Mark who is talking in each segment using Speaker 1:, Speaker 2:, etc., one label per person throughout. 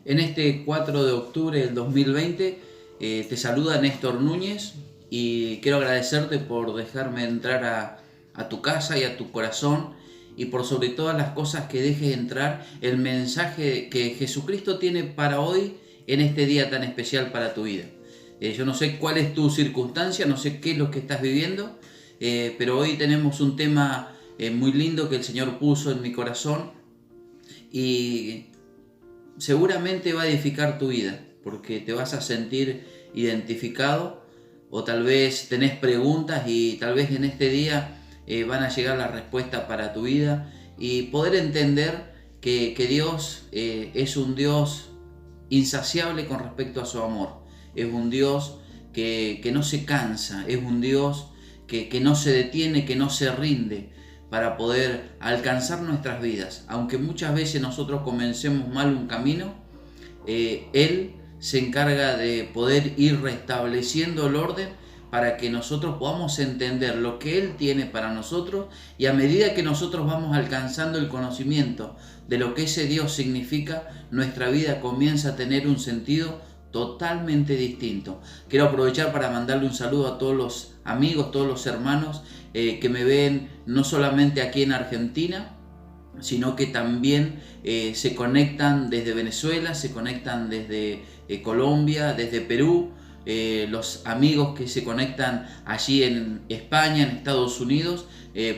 Speaker 1: En este 4 de octubre del 2020 te saluda Néstor Núñez y quiero agradecerte por dejarme entrar a tu casa y a tu corazón y por sobre todas las cosas que dejes entrar el mensaje que Jesucristo tiene para hoy en este día tan especial para tu vida. Yo no sé cuál es tu circunstancia, no sé qué es lo que estás viviendo, pero hoy tenemos un tema muy lindo que el Señor puso en mi corazón y seguramente va a edificar tu vida, porque te vas a sentir identificado o tal vez tenés preguntas y tal vez en este día van a llegar las respuestas para tu vida y poder entender que Dios es un Dios insaciable con respecto a su amor. Es un Dios que no se cansa, es un Dios que no se detiene, que no se rinde para poder alcanzar nuestras vidas. Aunque muchas veces nosotros comencemos mal un camino, Él se encarga de poder ir restableciendo el orden para que nosotros podamos entender lo que Él tiene para nosotros, y a medida que nosotros vamos alcanzando el conocimiento de lo que ese Dios significa, nuestra vida comienza a tener un sentido totalmente distinto. Quiero aprovechar para mandarle un saludo a todos los amigos, todos los hermanos que me ven no solamente aquí en Argentina, sino que también se conectan desde Venezuela, se conectan desde Colombia, desde Perú, los amigos que se conectan allí en España, en Estados Unidos,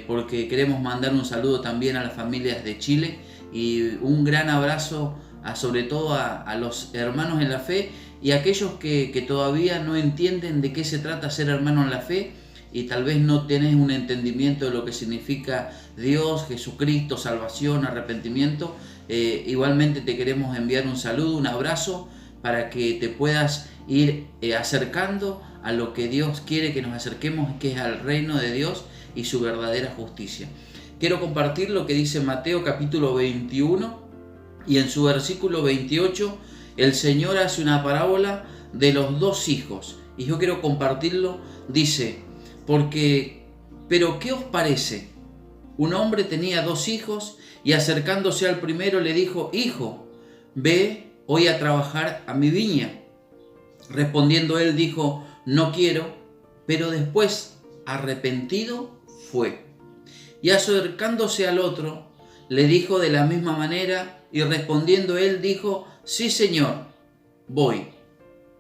Speaker 1: porque queremos mandar un saludo también a las familias de Chile y un gran abrazo sobre todo a los hermanos en la fe y a aquellos que todavía no entienden de qué se trata ser hermano en la fe y tal vez no tenés un entendimiento de lo que significa Dios, Jesucristo, salvación, arrepentimiento. Igualmente te queremos enviar un saludo, un abrazo para que te puedas ir acercando a lo que Dios quiere que nos acerquemos, que es al reino de Dios y su verdadera justicia. Quiero compartir lo que dice Mateo capítulo 21 y en su versículo 28 el Señor hace una parábola de los dos hijos y yo quiero compartirlo. Dice: pero ¿qué os parece? Un hombre tenía dos hijos y acercándose al primero le dijo: Hijo, ve hoy a trabajar a mi viña. Respondiendo él dijo: No quiero. Pero después, arrepentido, fue. Y acercándose al otro, le dijo de la misma manera, y respondiendo él dijo: Sí, Señor, voy.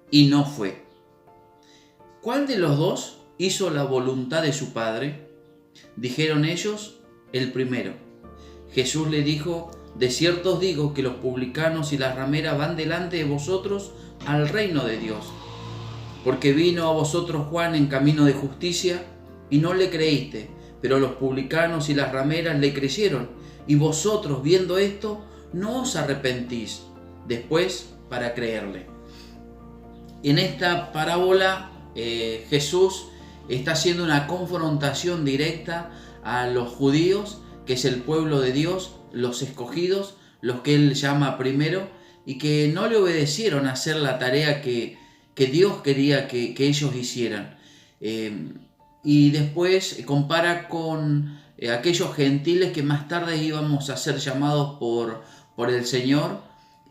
Speaker 1: Y no fue. ¿Cuál de los dos hizo la voluntad de su padre? Dijeron ellos: el primero. Jesús le dijo: de cierto os digo que los publicanos y las rameras van delante de vosotros al reino de Dios. Porque vino a vosotros Juan en camino de justicia y no le creíste, pero los publicanos y las rameras le creyeron, y vosotros, viendo esto, no os arrepentís después para creerle. En esta parábola Jesús está haciendo una confrontación directa a los judíos, que es el pueblo de Dios, los escogidos, los que Él llama primero, y que no le obedecieron a hacer la tarea que Dios quería que ellos hicieran. Y después compara con aquellos gentiles que más tarde íbamos a ser llamados por el Señor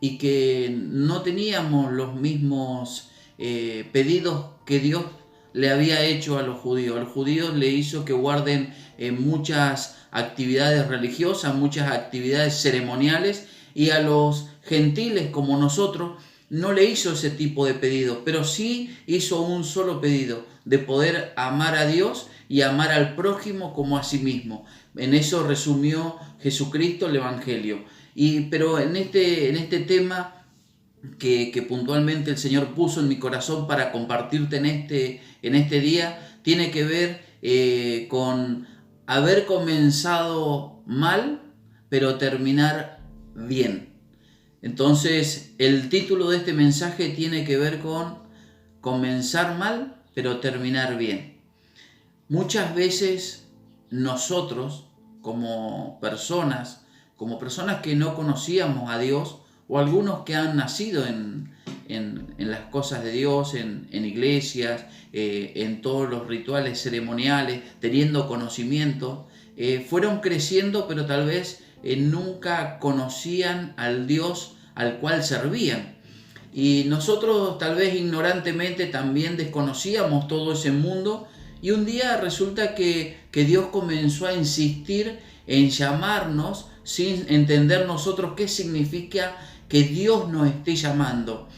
Speaker 1: y que no teníamos los mismos pedidos que Dios le había hecho a los judíos. A los judíos le hizo que guarden muchas actividades religiosas, muchas actividades ceremoniales, y a los gentiles como nosotros no le hizo ese tipo de pedidos, pero sí hizo un solo pedido: de poder amar a Dios y amar al prójimo como a sí mismo. En eso resumió Jesucristo el Evangelio. Pero en este tema que puntualmente el Señor puso en mi corazón para compartirte en este día, tiene que ver con haber comenzado mal, pero terminar bien. Entonces, el título de este mensaje tiene que ver con comenzar mal, pero terminar bien. Muchas veces nosotros, como personas que no conocíamos a Dios, o algunos que han nacido en las cosas de Dios, en iglesias, en todos los rituales ceremoniales, teniendo conocimiento, fueron creciendo, pero tal vez nunca conocían al Dios al cual servían. Y nosotros tal vez ignorantemente también desconocíamos todo ese mundo, y un día resulta que Dios comenzó a insistir en llamarnos sin entender nosotros qué significa que Dios nos esté llamando.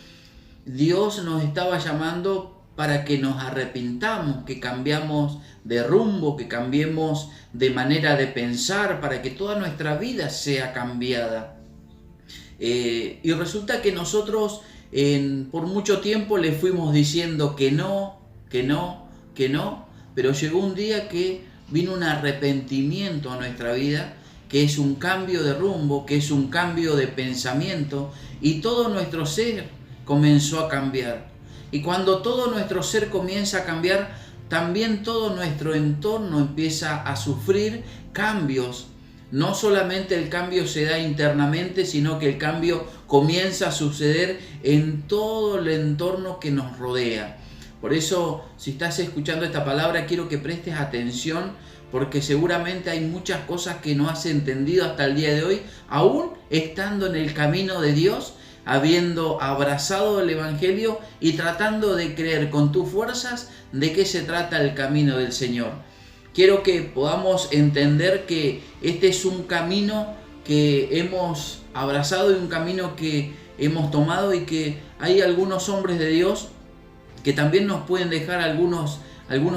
Speaker 1: Dios nos estaba llamando para que nos arrepintamos, que cambiamos de rumbo, que cambiemos de manera de pensar, para que toda nuestra vida sea cambiada. Y resulta que nosotros por mucho tiempo le fuimos diciendo que no, que no, que no, pero llegó un día que vino un arrepentimiento a nuestra vida, que es un cambio de rumbo, que es un cambio de pensamiento, y todo nuestro ser comenzó a cambiar. Y cuando todo nuestro ser comienza a cambiar, también todo nuestro entorno empieza a sufrir cambios. No solamente el cambio se da internamente, sino que el cambio comienza a suceder en todo el entorno que nos rodea. Por eso, si estás escuchando esta palabra, quiero que prestes atención, porque seguramente hay muchas cosas que no has entendido hasta el día de hoy, aún estando en el camino de Dios, habiendo abrazado el Evangelio y tratando de creer con tus fuerzas de qué se trata el camino del Señor. Quiero que podamos entender que este es un camino que hemos abrazado y un camino que hemos tomado, y que hay algunos hombres de Dios que también nos pueden dejar algunos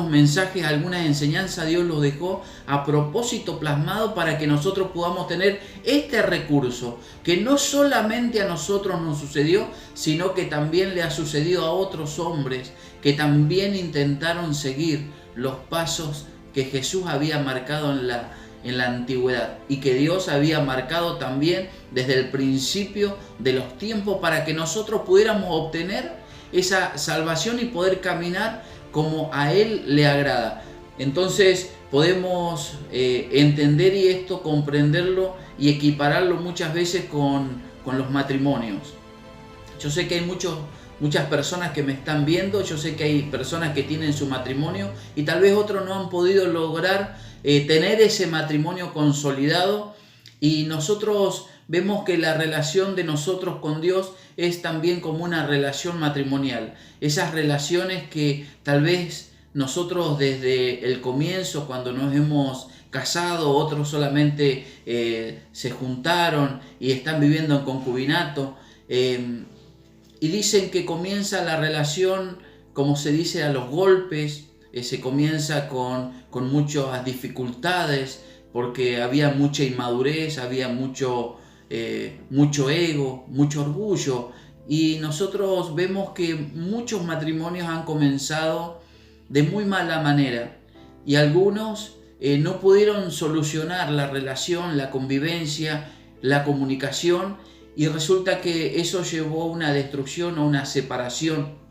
Speaker 1: mensajes, algunas enseñanzas. Dios los dejó a propósito plasmado para que nosotros podamos tener este recurso, que no solamente a nosotros nos sucedió, sino que también le ha sucedido a otros hombres que también intentaron seguir los pasos que Jesús había marcado en la antigüedad, y que Dios había marcado también desde el principio de los tiempos para que nosotros pudiéramos obtener esa salvación y poder caminar como a Él le agrada. Entonces podemos entender y esto comprenderlo y equipararlo muchas veces con los matrimonios. Yo sé que hay muchas personas que me están viendo, yo sé que hay personas que tienen su matrimonio y tal vez otros no han podido lograr tener ese matrimonio consolidado, y nosotros vemos que la relación de nosotros con Dios es también como una relación matrimonial. Esas relaciones que tal vez nosotros desde el comienzo, cuando nos hemos casado, otros solamente se juntaron y están viviendo en concubinato, y dicen que comienza la relación, como se dice, a los golpes, se comienza con muchas dificultades, porque había mucha inmadurez, había mucho ego, mucho orgullo, y nosotros vemos que muchos matrimonios han comenzado de muy mala manera, y algunos no pudieron solucionar la relación, la convivencia, la comunicación, y resulta que eso llevó a una destrucción o una separación.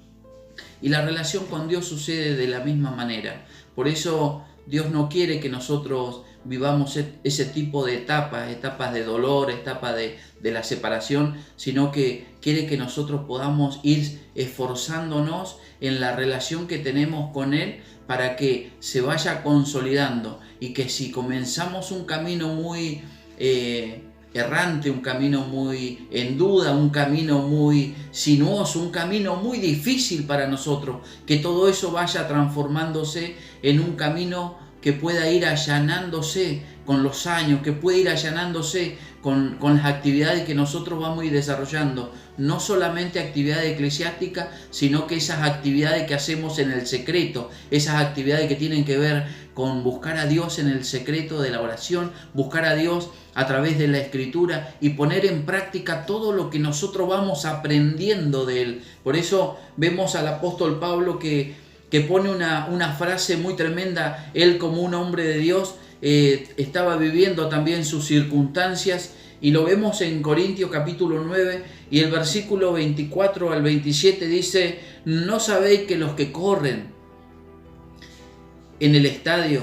Speaker 1: Y la relación con Dios sucede de la misma manera. Por eso Dios no quiere que nosotros vivamos ese tipo de etapas de dolor, etapas de la separación, sino que quiere que nosotros podamos ir esforzándonos en la relación que tenemos con Él para que se vaya consolidando, y que si comenzamos un camino muy errante, un camino muy en duda, un camino muy sinuoso, un camino muy difícil para nosotros, que todo eso vaya transformándose en un camino que pueda ir allanándose con los años, que pueda ir allanándose con las actividades que nosotros vamos a ir desarrollando. No solamente actividades eclesiásticas, sino que esas actividades que hacemos en el secreto, esas actividades que tienen que ver con buscar a Dios en el secreto de la oración, buscar a Dios a través de la Escritura y poner en práctica todo lo que nosotros vamos aprendiendo de Él. Por eso vemos al apóstol Pablo que pone una frase muy tremenda. Él, como un hombre de Dios, estaba viviendo también sus circunstancias, y lo vemos en Corintios capítulo 9 y el versículo 24 al 27 dice: ¿no sabéis que los que corren en el estadio,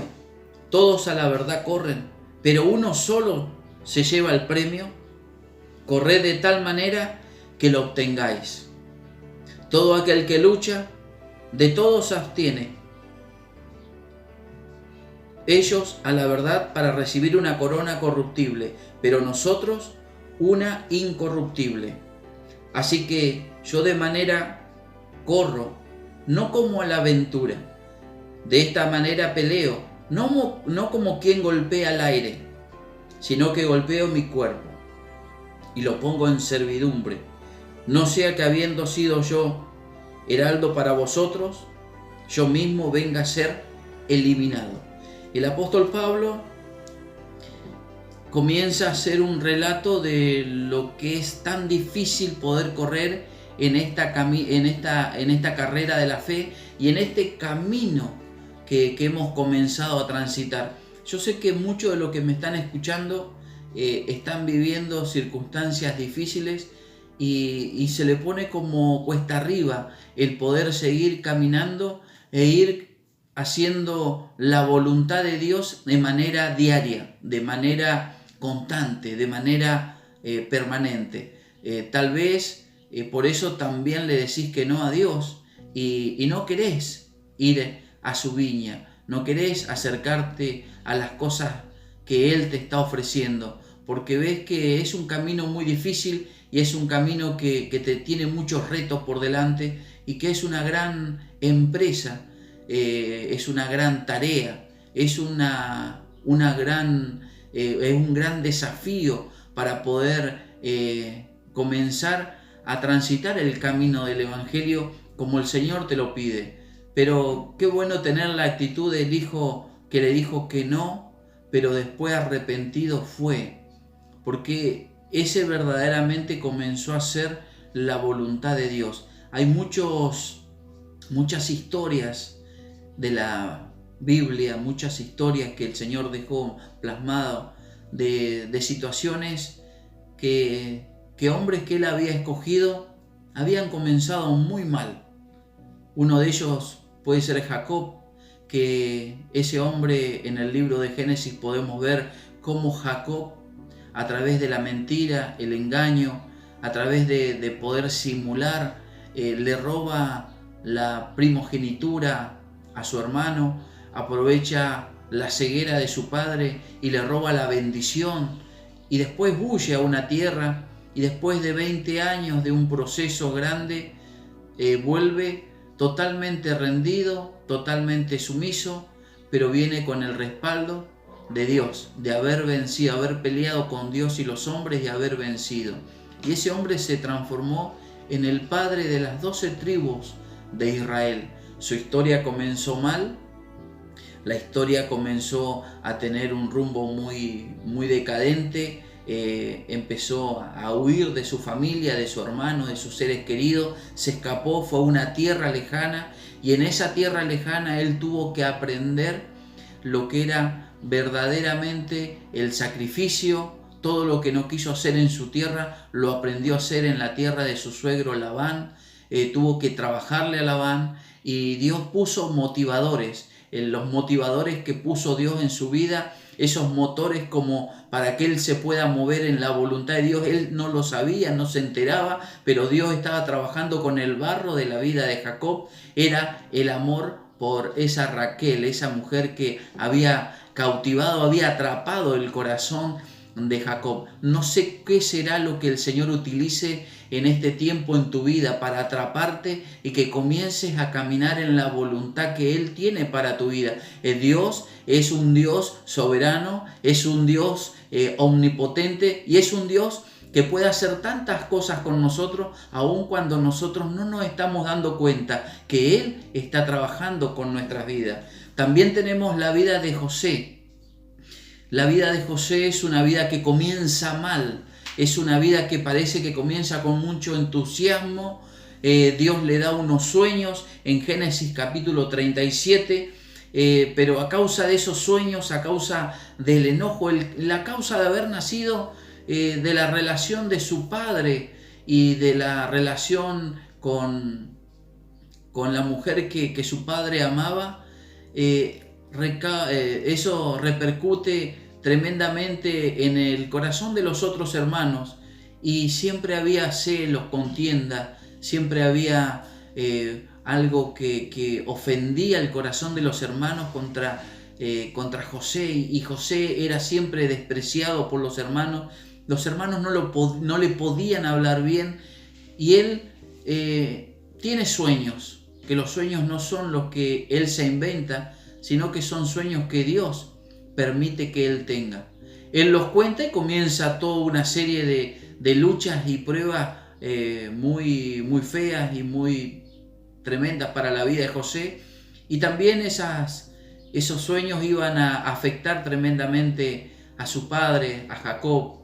Speaker 1: todos a la verdad corren, pero uno solo se lleva el premio? Corred de tal manera que lo obtengáis. Todo aquel que lucha, de todos se abstiene. Ellos a la verdad para recibir una corona corruptible, pero nosotros una incorruptible. Así que yo de manera corro, no como a la aventura. De esta manera peleo, no como quien golpea al aire, sino que golpeo mi cuerpo y lo pongo en servidumbre. No sea que habiendo sido yo heraldo para vosotros, yo mismo venga a ser eliminado. El apóstol Pablo comienza a hacer un relato de lo que es tan difícil poder correr en esta carrera de la fe y en este camino que hemos comenzado a transitar. Yo sé que muchos de los que me están escuchando están viviendo circunstancias difíciles y se le pone como cuesta arriba el poder seguir caminando e ir haciendo la voluntad de Dios de manera diaria, de manera constante, de manera permanente. Tal vez por eso también le decís que no a Dios y no querés ir a su viña, no querés acercarte a las cosas que Él te está ofreciendo, porque ves que es un camino muy difícil y es un camino que te tiene muchos retos por delante y que es una gran empresa, es una gran tarea, es un gran desafío para poder comenzar a transitar el camino del Evangelio como el Señor te lo pide. Pero qué bueno tener la actitud del hijo que le dijo que no, pero después arrepentido fue, porque ese verdaderamente comenzó a hacer la voluntad de Dios. Hay muchas historias de la Biblia, muchas historias que el Señor dejó plasmado de situaciones que hombres que Él había escogido habían comenzado muy mal. Uno de ellos puede ser Jacob, que ese hombre en el libro de Génesis podemos ver cómo Jacob, a través de la mentira, el engaño, a través de poder simular, le roba la primogenitura a su hermano, aprovecha la ceguera de su padre y le roba la bendición, y después huye a una tierra, y después de 20 años de un proceso grande, vuelve totalmente rendido, totalmente sumiso, pero viene con el respaldo de Dios, de haber vencido, haber peleado con Dios y los hombres y haber vencido. Y ese hombre se transformó en el padre de las 12 tribus de Israel. Su historia comenzó mal, la historia comenzó a tener un rumbo muy decadente, empezó a huir de su familia, de su hermano, de sus seres queridos, se escapó, fue a una tierra lejana, y en esa tierra lejana él tuvo que aprender lo que era verdaderamente el sacrificio. Todo lo que no quiso hacer en su tierra lo aprendió a hacer en la tierra de su suegro Labán. Tuvo que trabajarle a Labán, y Dios puso motivadores, los motivadores que puso Dios en su vida, esos motores como para que él se pueda mover en la voluntad de Dios. Él no lo sabía, no se enteraba, pero Dios estaba trabajando con el barro de la vida de Jacob. Era el amor por esa Raquel, esa mujer que había cautivado, había atrapado el corazón de Jacob. No sé qué será lo que el Señor utilice en este tiempo en tu vida para atraparte y que comiences a caminar en la voluntad que Él tiene para tu vida. Dios es un Dios soberano, es un Dios omnipotente, y es un Dios que puede hacer tantas cosas con nosotros, aun cuando nosotros no nos estamos dando cuenta que Él está trabajando con nuestras vidas. También tenemos la vida de José. La vida de José es una vida que comienza mal, es una vida que parece que comienza con mucho entusiasmo. Dios le da unos sueños en Génesis capítulo 37, pero a causa de esos sueños, a causa del enojo, la causa de haber nacido de la relación de su padre y de la relación con la mujer que su padre amaba, eso repercute tremendamente en el corazón de los otros hermanos, y siempre había celos, contienda, siempre había algo que ofendía el corazón de los hermanos contra José, y José era siempre despreciado por los hermanos. Los hermanos no le podían hablar bien, y él tiene sueños, que los sueños no son los que él se inventa, sino que son sueños que Dios permite que él tenga. Él los cuenta y comienza toda una serie de luchas y pruebas muy, muy feas y muy tremendas para la vida de José, y también esos sueños iban a afectar tremendamente a su padre, a Jacob,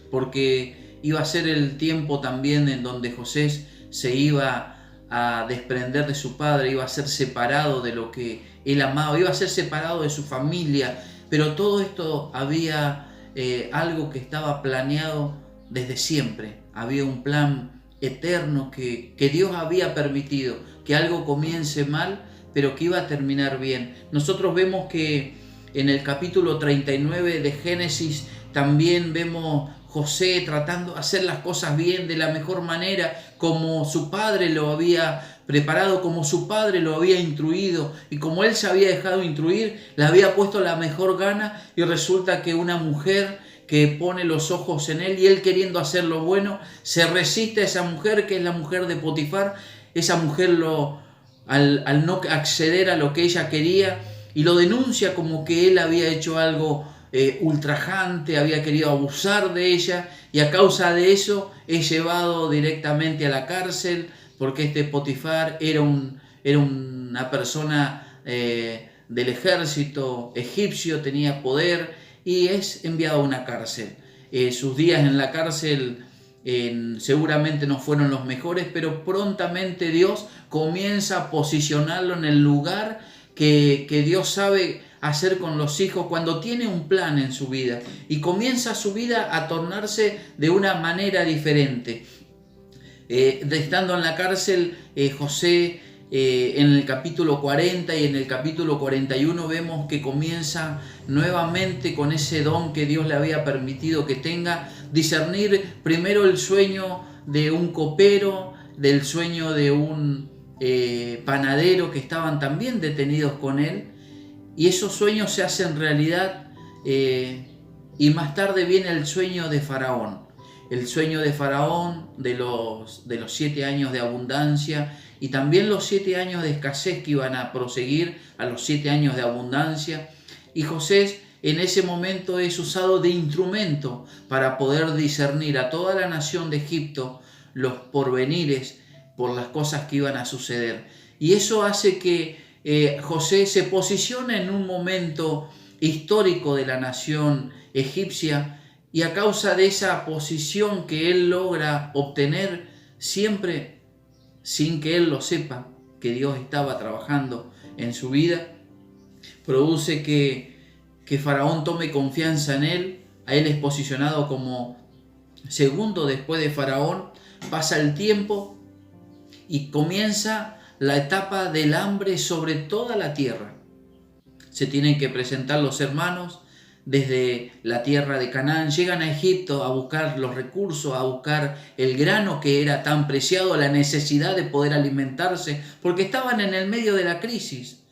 Speaker 1: porque iba a ser el tiempo también en donde José se iba a desprender de su padre, iba a ser separado de lo que él amaba, iba a ser separado de su familia, pero todo esto había algo que estaba planeado desde siempre. Había un plan eterno que Dios había permitido, que algo comience mal, pero que iba a terminar bien. Nosotros vemos que en el capítulo 39 de Génesis también vemos José tratando de hacer las cosas bien, de la mejor manera, como su padre lo había preparado, como su padre lo había instruido, y como él se había dejado instruir, le había puesto la mejor gana, y resulta que una mujer que pone los ojos en él, y él queriendo hacer lo bueno, se resiste a esa mujer, que es la mujer de Potifar. Esa mujer al no acceder a lo que ella quería, y lo denuncia como que él había hecho algo ultrajante, había querido abusar de ella, y a causa de eso es llevado directamente a la cárcel, porque este Potifar era una persona del ejército egipcio, tenía poder, y es enviado a una cárcel. Sus días en la cárcel seguramente no fueron los mejores, pero prontamente Dios comienza a posicionarlo en el lugar que Dios sabe hacer con los hijos cuando tiene un plan en su vida, y comienza su vida a tornarse de una manera diferente. Estando en la cárcel, José en el capítulo 40 y en el capítulo 41 vemos que comienza nuevamente con ese don que Dios le había permitido que tenga, discernir primero el sueño de un copero, del sueño de un panadero que estaban también detenidos con él, y esos sueños se hacen realidad, y más tarde viene el sueño de Faraón. El sueño de Faraón de los 7 años de abundancia, y también los 7 años de escasez que iban a proseguir a los 7 años de abundancia. Y José en ese momento es usado de instrumento para poder discernir a toda la nación de Egipto los porvenires por las cosas que iban a suceder. Y eso hace que José se posicione en un momento histórico de la nación egipcia, y a causa de esa posición que él logra obtener, siempre sin que él lo sepa, que Dios estaba trabajando en su vida, produce que Faraón tome confianza en él. A él es posicionado como segundo después de Faraón. Pasa el tiempo y comienza la etapa del hambre sobre toda la tierra. Se tienen que presentar los hermanos desde la tierra de Canaán, llegan a Egipto a buscar los recursos, a buscar el grano que era tan preciado, la necesidad de poder alimentarse, porque estaban en el medio de la crisis.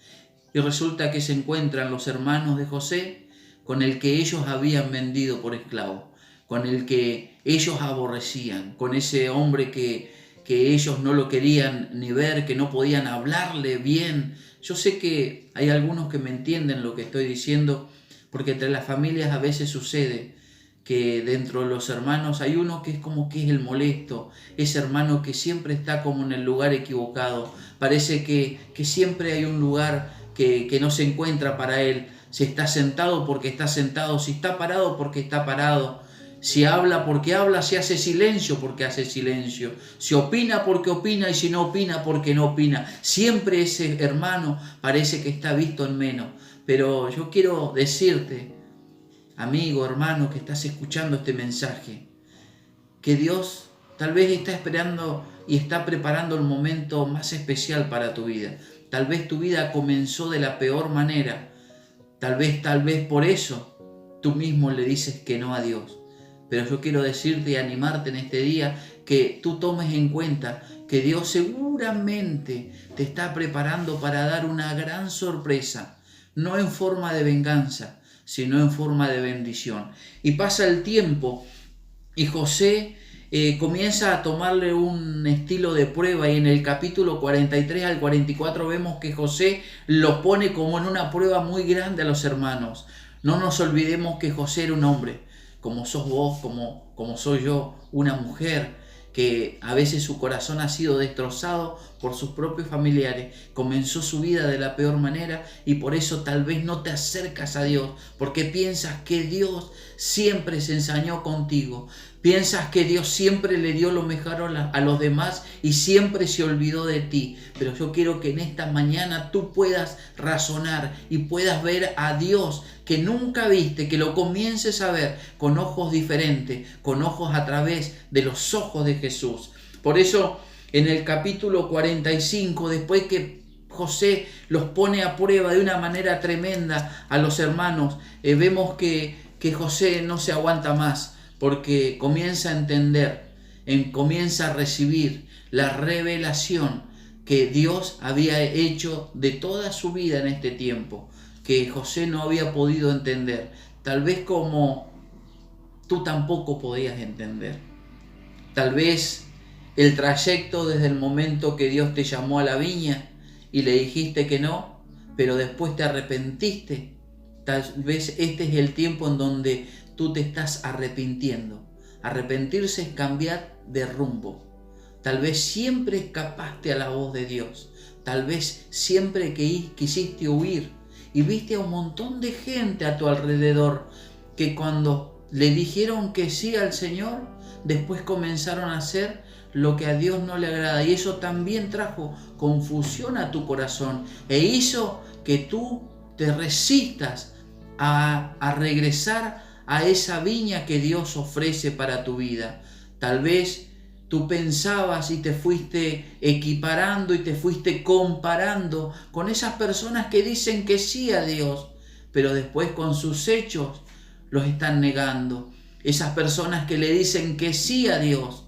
Speaker 1: Y resulta que se encuentran los hermanos de José con el que ellos habían vendido por esclavo, con el que ellos aborrecían, con ese hombre que ellos no lo querían ni ver, que no podían hablarle bien. Yo sé que hay algunos que me entienden lo que estoy diciendo, porque entre las familias a veces sucede que dentro de los hermanos hay uno que es como que es el molesto, ese hermano que siempre está como en el lugar equivocado. Parece que siempre hay un lugar que no se encuentra para él. Si está sentado porque está sentado, si está parado porque está parado, si habla porque habla, si hace silencio porque hace silencio, si opina porque opina, y si no opina porque no opina. Siempre ese hermano parece que está visto en menos. Pero yo quiero decirte, amigo, hermano, que estás escuchando este mensaje, que Dios tal vez está esperando y está preparando el momento más especial para tu vida. Tal vez tu vida comenzó de la peor manera. Tal vez por eso tú mismo le dices que no a Dios. Pero yo quiero decirte y animarte en este día que tú tomes en cuenta que Dios seguramente te está preparando para dar una gran sorpresa. No en forma de venganza, sino en forma de bendición. Y pasa el tiempo y José comienza a tomarle un estilo de prueba, y en el capítulo 43 al 44 vemos que José lo pone como en una prueba muy grande a los hermanos. No nos olvidemos que José era un hombre, como sos vos, como soy yo, una mujer, que a veces su corazón ha sido destrozado por sus propios familiares. Comenzó su vida de la peor manera y por eso tal vez no te acercas a Dios, porque piensas que Dios siempre se ensañó contigo. Piensas que Dios siempre le dio lo mejor a los demás y siempre se olvidó de ti. Pero yo quiero que en esta mañana tú puedas razonar y puedas ver a Dios que nunca viste, que lo comiences a ver con ojos diferentes, con ojos a través de los ojos de Jesús. Por eso en el capítulo 45, después que José los pone a prueba de una manera tremenda a los hermanos, vemos que José no se aguanta más, porque comienza a entender, comienza a recibir la revelación que Dios había hecho de toda su vida en este tiempo, que José no había podido entender, tal vez como tú tampoco podías entender. Tal vez el trayecto desde el momento que Dios te llamó a la viña y le dijiste que no, pero después te arrepentiste. Tal vez este es el tiempo en donde tú te estás arrepintiendo. Arrepentirse es cambiar de rumbo. Tal vez siempre escapaste a la voz de Dios. Tal vez siempre quisiste huir y viste a un montón de gente a tu alrededor que cuando le dijeron que sí al Señor, después comenzaron a hacer lo que a Dios no le agrada, y eso también trajo confusión a tu corazón e hizo que tú te resistas a regresar a esa viña que Dios ofrece para tu vida. Tal vez tú pensabas y te fuiste equiparando y te fuiste comparando con esas personas que dicen que sí a Dios, pero después con sus hechos los están negando. Esas personas que le dicen que sí a Dios,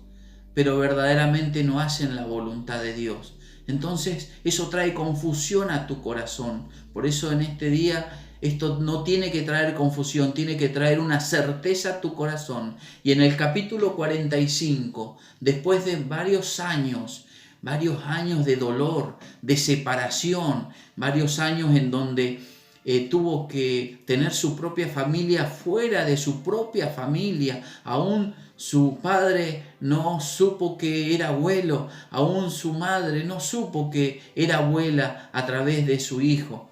Speaker 1: pero verdaderamente no hacen la voluntad de Dios. Entonces eso trae confusión a tu corazón. Por eso en este día esto no tiene que traer confusión, tiene que traer una certeza a tu corazón. Y en el capítulo 45, después de varios años de dolor, de separación, varios años en donde tuvo que tener su propia familia fuera de su propia familia, aún su padre no supo que era abuelo, aún su madre no supo que era abuela a través de su hijo.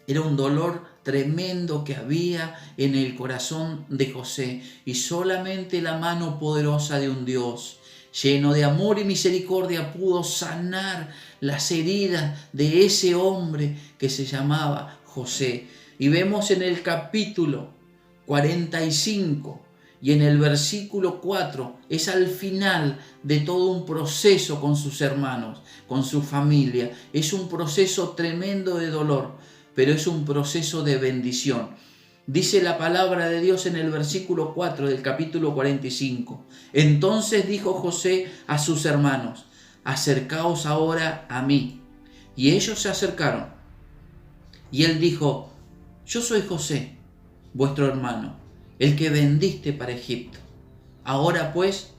Speaker 1: Era un dolor tremendo que había en el corazón de José, y solamente la mano poderosa de un Dios lleno de amor y misericordia pudo sanar las heridas de ese hombre que se llamaba José. Y vemos en el capítulo 45 y en el versículo 4, es al final de todo un proceso con sus hermanos, con su familia. Es un proceso tremendo de dolor, pero es un proceso de bendición. Dice la palabra de Dios en el versículo 4 del capítulo 45. Entonces dijo José a sus hermanos: acercaos ahora a mí. Y ellos se acercaron. Y él dijo: yo soy José, vuestro hermano, el que vendiste para Egipto. Ahora pues,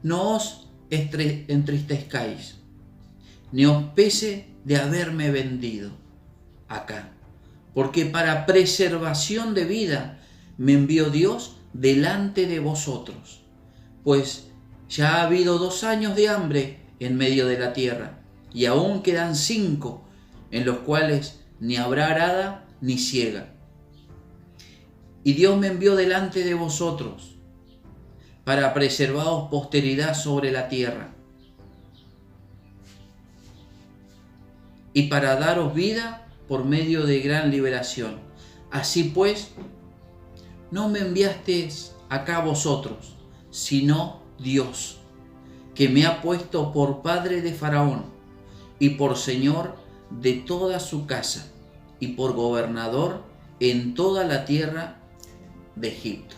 Speaker 1: no os entristezcáis, ni os pese de haberme vendido acá, porque para preservación de vida me envió Dios delante de vosotros, pues ya ha habido 2 años de hambre en medio de la tierra, y aún quedan 5, en los cuales ni habrá arada ni siega. Y Dios me envió delante de vosotros para preservaros posteridad sobre la tierra y para daros vida por medio de gran liberación. Así pues, no me enviasteis acá vosotros, sino Dios, que me ha puesto por padre de Faraón y por señor de toda su casa y por gobernador en toda la tierra de Egipto.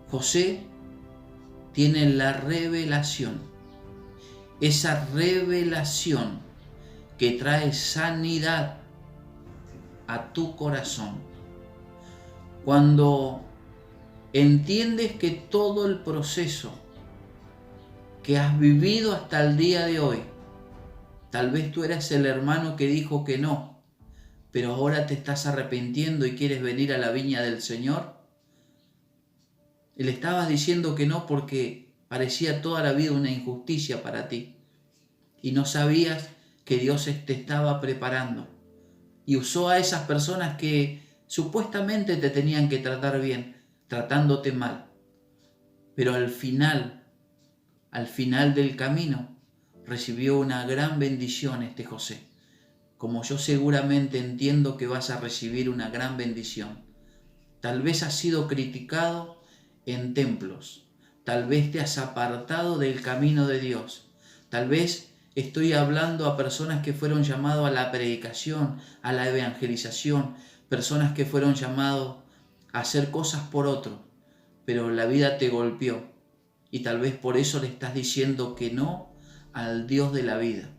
Speaker 1: José tiene la revelación, esa revelación que trae sanidad a tu corazón. Cuando entiendes que todo el proceso que has vivido hasta el día de hoy, tal vez tú eras el hermano que dijo que no, pero ahora te estás arrepintiendo y quieres venir a la viña del Señor. Y le estabas diciendo que no porque parecía toda la vida una injusticia para ti y no sabías que Dios te estaba preparando y usó a esas personas que supuestamente te tenían que tratar bien, tratándote mal. Pero al final del camino, recibió una gran bendición este José, como yo seguramente entiendo que vas a recibir una gran bendición. Tal vez has sido criticado en templos, tal vez te has apartado del camino de Dios, tal vez estoy hablando a personas que fueron llamados a la predicación, a la evangelización, personas que fueron llamados a hacer cosas por otro, pero la vida te golpeó y tal vez por eso le estás diciendo que no al Dios de la vida.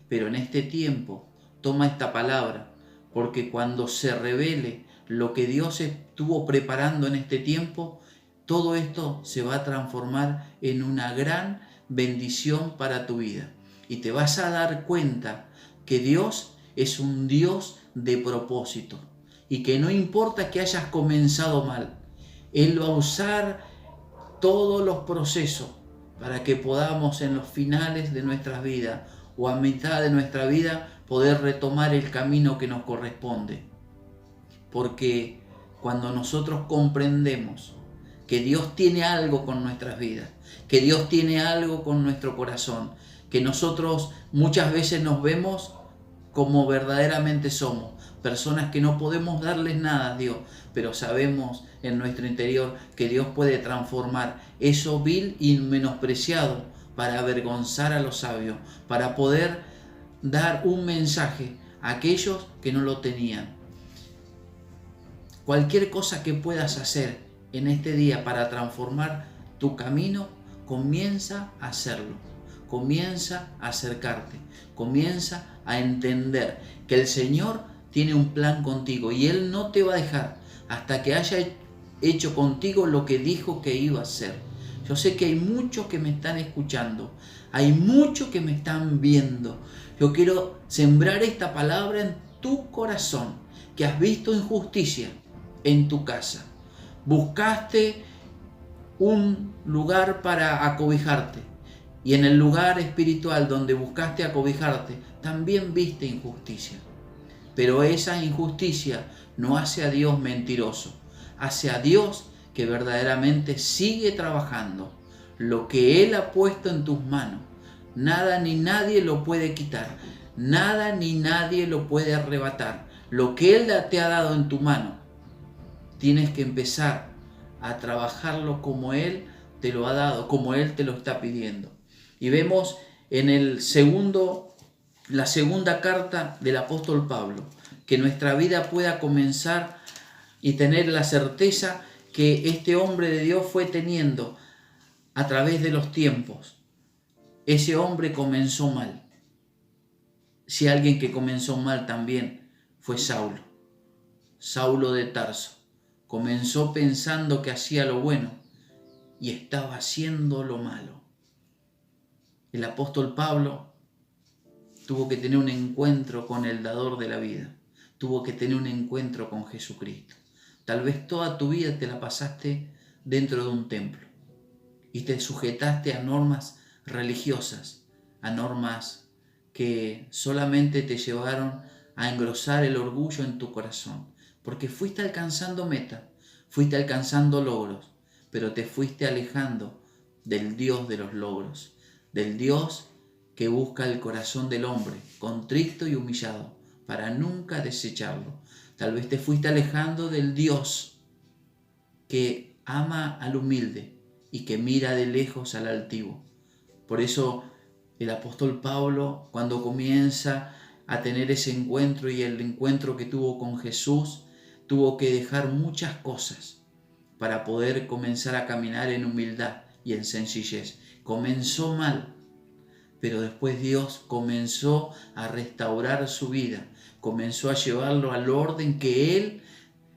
Speaker 1: Pero en este tiempo, toma esta palabra, porque cuando se revele lo que Dios estuvo preparando en este tiempo, todo esto se va a transformar en una gran bendición para tu vida. Y te vas a dar cuenta que Dios es un Dios de propósito y que no importa que hayas comenzado mal, Él va a usar todos los procesos para que podamos en los finales de nuestras vidas o a mitad de nuestra vida poder retomar el camino que nos corresponde. Porque cuando nosotros comprendemos que Dios tiene algo con nuestras vidas, que Dios tiene algo con nuestro corazón, que nosotros muchas veces nos vemos como verdaderamente somos, personas que no podemos darles nada a Dios, pero sabemos en nuestro interior que Dios puede transformar eso vil y menospreciado para avergonzar a los sabios, para poder dar un mensaje a aquellos que no lo tenían. Cualquier cosa que puedas hacer en este día para transformar tu camino, comienza a hacerlo. Comienza a acercarte, comienza a entender que el Señor tiene un plan contigo y Él no te va a dejar hasta que haya hecho contigo lo que dijo que iba a hacer. Yo sé que hay muchos que me están escuchando, hay muchos que me están viendo. Yo quiero sembrar esta palabra en tu corazón, que has visto injusticia en tu casa. Buscaste un lugar para acobijarte. Y en el lugar espiritual donde buscaste acobijarte, también viste injusticia. Pero esa injusticia no hace a Dios mentiroso, hace a Dios que verdaderamente sigue trabajando. Lo que Él ha puesto en tus manos, nada ni nadie lo puede quitar, nada ni nadie lo puede arrebatar. Lo que Él te ha dado en tu mano, tienes que empezar a trabajarlo como Él te lo ha dado, como Él te lo está pidiendo. Y vemos en la segunda carta del apóstol Pablo, que nuestra vida pueda comenzar y tener la certeza que este hombre de Dios fue teniendo a través de los tiempos. Ese hombre comenzó mal. Si alguien que comenzó mal también fue Saulo de Tarso. Comenzó pensando que hacía lo bueno y estaba haciendo lo malo. El apóstol Pablo tuvo que tener un encuentro con el dador de la vida. Tuvo que tener un encuentro con Jesucristo. Tal vez toda tu vida te la pasaste dentro de un templo y te sujetaste a normas religiosas, a normas que solamente te llevaron a engrosar el orgullo en tu corazón, porque fuiste alcanzando metas, fuiste alcanzando logros, pero te fuiste alejando del Dios de los logros, del Dios que busca el corazón del hombre, contrito y humillado, para nunca desecharlo. Tal vez te fuiste alejando del Dios que ama al humilde y que mira de lejos al altivo. Por eso el apóstol Pablo, cuando comienza a tener ese encuentro y el encuentro que tuvo con Jesús, tuvo que dejar muchas cosas para poder comenzar a caminar en humildad y en sencillez. Comenzó mal, pero después Dios comenzó a restaurar su vida, comenzó a llevarlo al orden que Él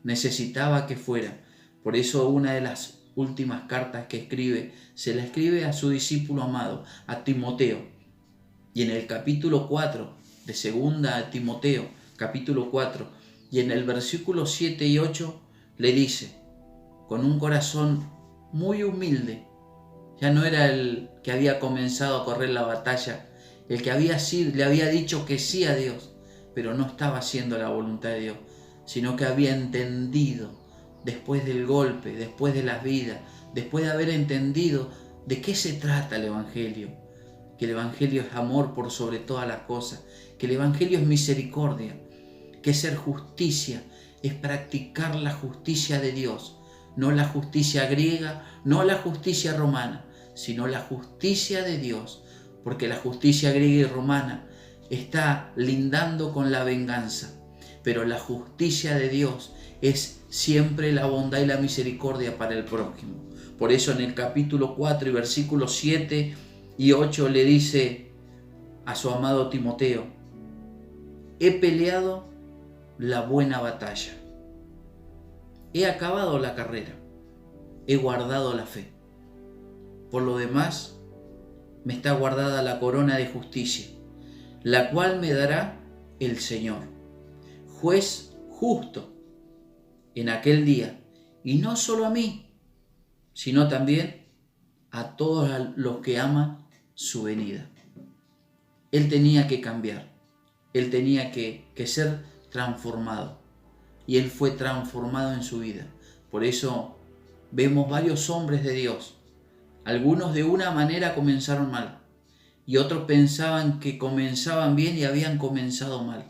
Speaker 1: necesitaba que fuera. Por eso una de las últimas cartas que escribe, se la escribe a su discípulo amado, a Timoteo. Y en el capítulo 4 de segunda a Timoteo, capítulo 4, y en el versículo 7 y 8, le dice, con un corazón muy humilde, ya no era el que había comenzado a correr la batalla, el que le había dicho que sí a Dios, pero no estaba haciendo la voluntad de Dios, sino que había entendido, después del golpe, después de las vidas, después de haber entendido de qué se trata el Evangelio, que el Evangelio es amor por sobre todas las cosas, que el Evangelio es misericordia, que ser justicia es practicar la justicia de Dios, no la justicia griega, no la justicia romana, sino la justicia de Dios, porque la justicia griega y romana está lindando con la venganza, pero la justicia de Dios es siempre la bondad y la misericordia para el prójimo. Por eso en el capítulo 4 y versículos 7 y 8 le dice a su amado Timoteo, he peleado la buena batalla, he acabado la carrera, he guardado la fe. Por lo demás, me está guardada la corona de justicia, la cual me dará el Señor, juez justo, en aquel día, y no solo a mí, sino también a todos los que aman su venida. Él tenía que cambiar, él tenía que ser transformado, y él fue transformado en su vida. Por eso vemos varios hombres de Dios, algunos de una manera comenzaron mal, y otros pensaban que comenzaban bien y habían comenzado mal.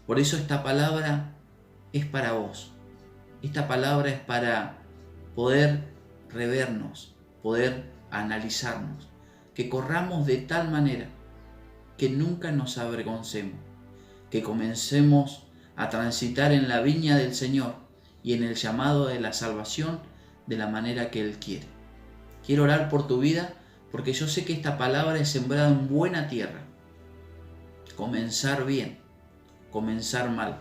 Speaker 1: Por eso esta palabra es para vos. Esta palabra es para poder revernos, poder analizarnos, que corramos de tal manera que nunca nos avergoncemos, que comencemos a transitar en la viña del Señor y en el llamado de la salvación de la manera que Él quiere. Quiero orar por tu vida porque yo sé que esta palabra es sembrada en buena tierra. Comenzar bien, comenzar mal.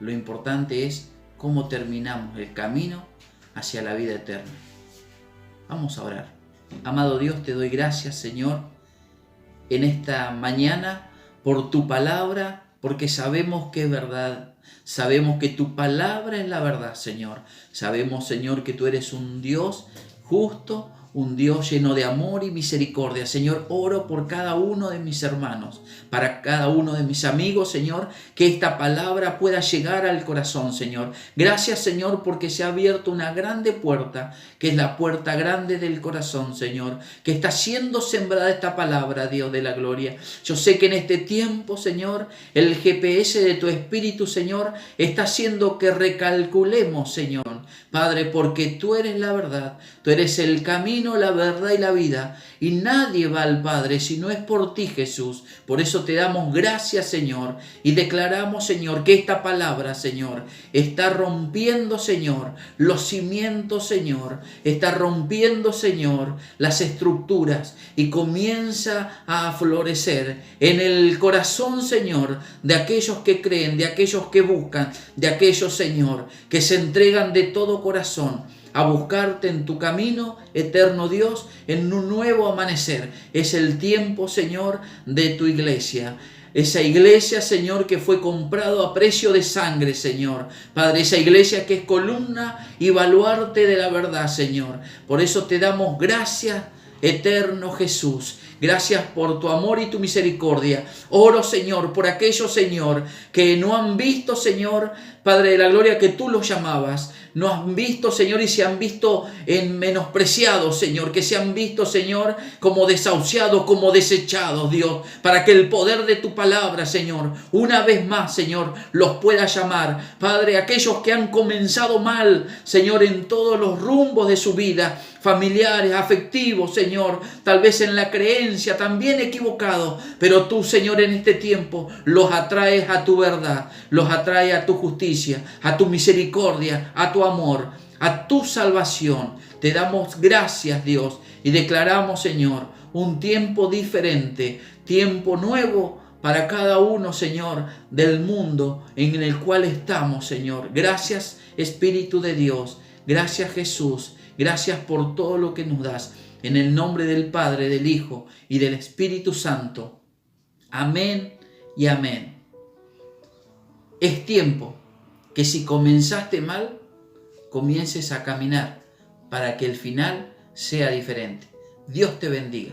Speaker 1: Lo importante es cómo terminamos el camino hacia la vida eterna. Vamos a orar. Amado Dios, te doy gracias, Señor, en esta mañana por tu palabra, porque sabemos que es verdad. Sabemos que tu palabra es la verdad, Señor. Sabemos, Señor, que tú eres un Dios justo, un Dios lleno de amor y misericordia. Señor, oro por cada uno de mis hermanos, para cada uno de mis amigos, Señor, que esta palabra pueda llegar al corazón, Señor. Gracias, Señor, porque se ha abierto una grande puerta, que es la puerta grande del corazón, Señor, que está siendo sembrada esta palabra, Dios de la gloria. Yo sé que en este tiempo, Señor, el GPS de tu Espíritu, Señor, está haciendo que recalculemos, Señor, Padre, porque tú eres la verdad, tú eres el camino, la verdad y la vida, y nadie va al Padre si no es por ti, Jesús. Por eso te damos gracias, Señor, y declaramos, Señor, que esta palabra, Señor, está rompiendo, Señor, los cimientos, Señor, está rompiendo, Señor, las estructuras, y comienza a florecer en el corazón, Señor, de aquellos que creen, de aquellos que buscan, de aquellos, Señor, que se entregan de todo corazón a buscarte en tu camino, eterno Dios, en un nuevo amanecer. Es el tiempo, Señor, de tu iglesia. Esa iglesia, Señor, que fue comprado a precio de sangre, Señor. Padre, esa iglesia que es columna y baluarte de la verdad, Señor. Por eso te damos gracias, eterno Jesús. Gracias por tu amor y tu misericordia. Oro, Señor, por aquellos, Señor, que no han visto, Señor, Padre de la gloria, que tú los llamabas. No han visto, Señor, y se han visto menospreciados, Señor. Que se han visto, Señor, como desahuciados, como desechados, Dios. Para que el poder de tu palabra, Señor, una vez más, Señor, los pueda llamar. Padre, aquellos que han comenzado mal, Señor, en todos los rumbos de su vida, familiares, afectivos, Señor, tal vez en la creencia también equivocado, pero tú, Señor, en este tiempo los atraes a tu verdad, los atraes a tu justicia, a tu misericordia, a tu amor, a tu salvación. Te damos gracias, Dios, y declaramos, Señor, un tiempo diferente, tiempo nuevo para cada uno, Señor, del mundo en el cual estamos, Señor. Gracias, Espíritu de Dios. Gracias, Jesús. Gracias por todo lo que nos das. En el nombre del Padre, del Hijo y del Espíritu Santo. Amén y amén. Es tiempo que si comenzaste mal, comiences a caminar para que el final sea diferente. Dios te bendiga.